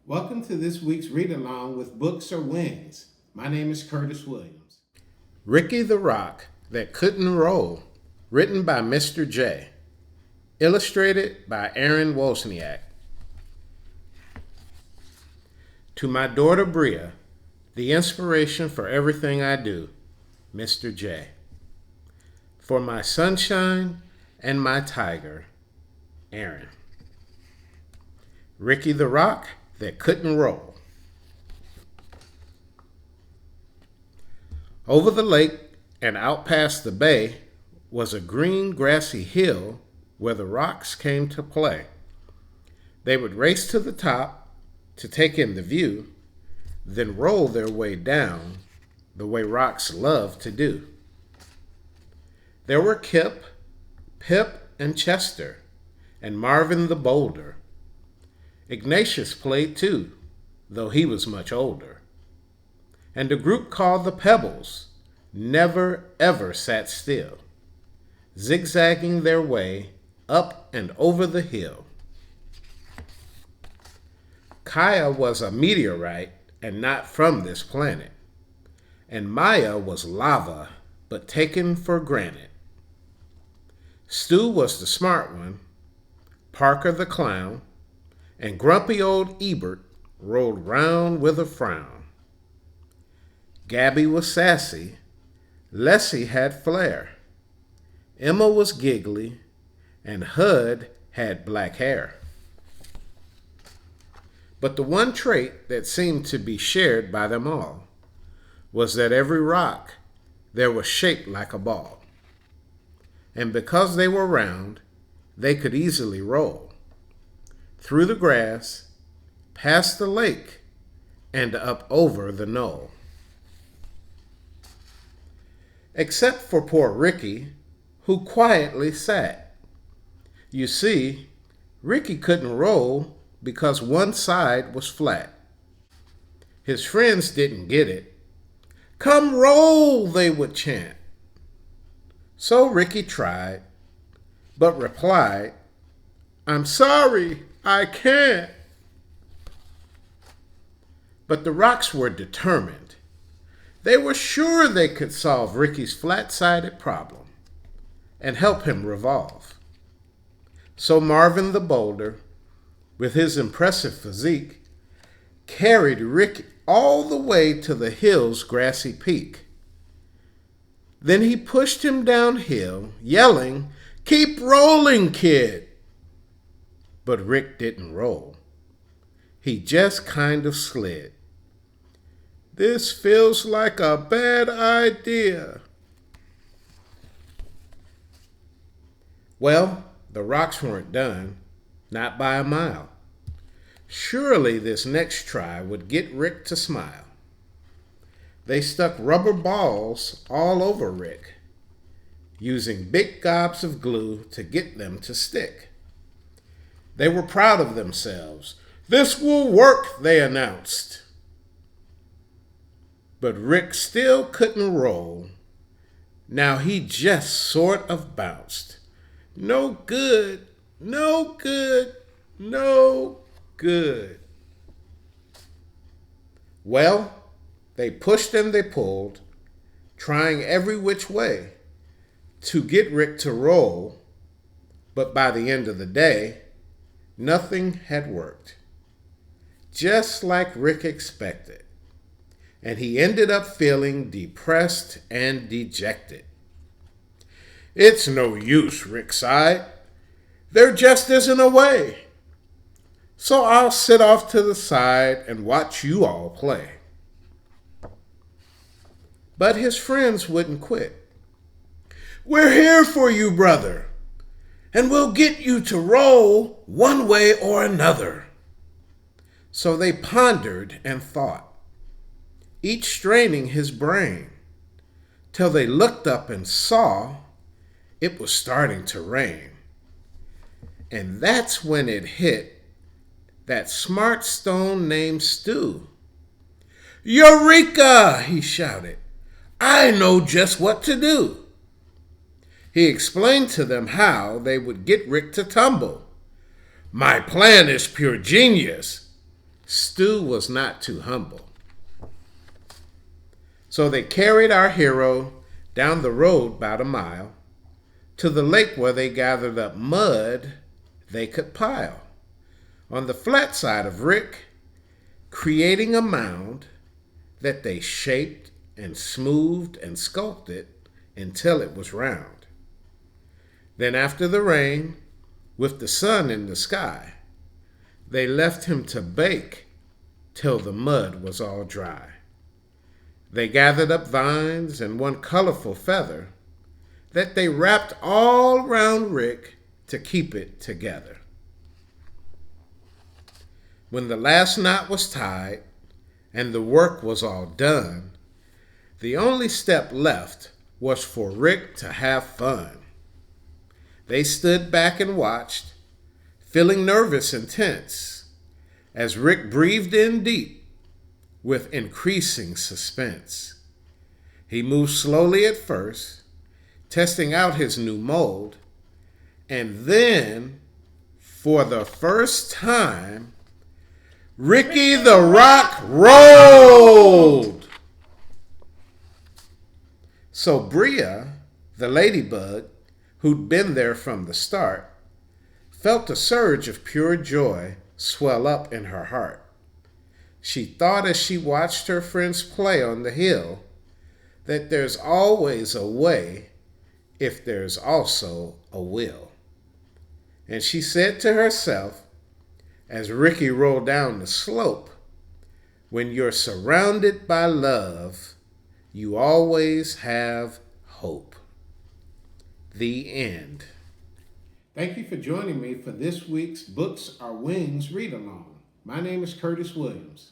Welcome to this week's read along with Books or Wings. My name is Curtis Williams. Ricky the Rock That Couldn't Roll, written by Mr. J. Illustrated by Aaron Wozniak. To my daughter Bria, the inspiration for everything I do, Mr. J. For my sunshine and my tiger, Aaron. Ricky the Rock That Couldn't Roll. Over the lake and out past the bay was a green grassy hill where the rocks came to play. They would race to the top to take in the view, then roll their way down the way rocks love to do. There were Kip, Pip, and Chester, and Marvin the Boulder. Ignatius played too, though he was much older. And a group called the Pebbles never ever sat still, zigzagging their way up and over the hill. Kaya was a meteorite and not from this planet, and Maya was lava but taken for granted. Stu was the smart one, Parker the clown, and grumpy old Ebert rolled round with a frown. Gabby was sassy, Lessie had flair, Emma was giggly, and Hud had black hair. But the one trait that seemed to be shared by them all was that every rock there was shaped like a ball. And because they were round, they could easily roll through the grass, past the lake, and up over the knoll. Except for poor Ricky, who quietly sat. You see, Ricky couldn't roll because one side was flat. His friends didn't get it. "Come roll," they would chant. So Ricky tried, but replied, "I'm sorry, I can't." But the rocks were determined. They were sure they could solve Ricky's flat-sided problem and help him revolve. So Marvin the Boulder, with his impressive physique, carried Ricky all the way to the hill's grassy peak. Then he pushed him downhill, yelling, "Keep rolling, kid!" But Rick didn't roll. He just kind of slid. "This feels like a bad idea." Well, the rocks weren't done, not by a mile. Surely this next try would get Rick to smile. They stuck rubber balls all over Rick, using big gobs of glue to get them to stick. They were proud of themselves. "This will work," they announced. But Rick still couldn't roll. Now he just sort of bounced. No good, no good, no good. Well, they pushed and they pulled, trying every which way to get Rick to roll, but by the end of the day, nothing had worked. Just like Rick expected. And he ended up feeling depressed and dejected. "It's no use," Rick sighed. "There just isn't a way. So I'll sit off to the side and watch you all play." But his friends wouldn't quit. "We're here for you, brother, and we'll get you to roll one way or another." So they pondered and thought, each straining his brain, till they looked up and saw it was starting to rain. And that's when it hit that smart stone named Stu. "Eureka!" he shouted. "I know just what to do." He explained to them how they would get Rick to tumble. "My plan is pure genius. Stu was not too humble. So they carried our hero down the road about a mile to the lake where they gathered up mud they could pile on the flat side of Rick, creating a mound that they shaped and smoothed and sculpted until it was round. Then after the rain, with the sun in the sky, they left him to bake till the mud was all dry. They gathered up vines and one colorful feather that they wrapped all round Rick to keep it together. When the last knot was tied and the work was all done, the only step left was for Rick to have fun. They stood back and watched, feeling nervous and tense, as Rick breathed in deep with increasing suspense. He moved slowly at first, testing out his new mold, and then, for the first time, Ricky the Rock rolled! So Bria, the ladybug, who'd been there from the start, felt a surge of pure joy swell up in her heart. She thought as she watched her friends play on the hill that there's always a way if there's also a will. And she said to herself, as Ricky rolled down the slope, when you're surrounded by love, you always have hope. The end. Thank you for joining me for this week's Books Are Wings read-along. My name is Curtis Williams.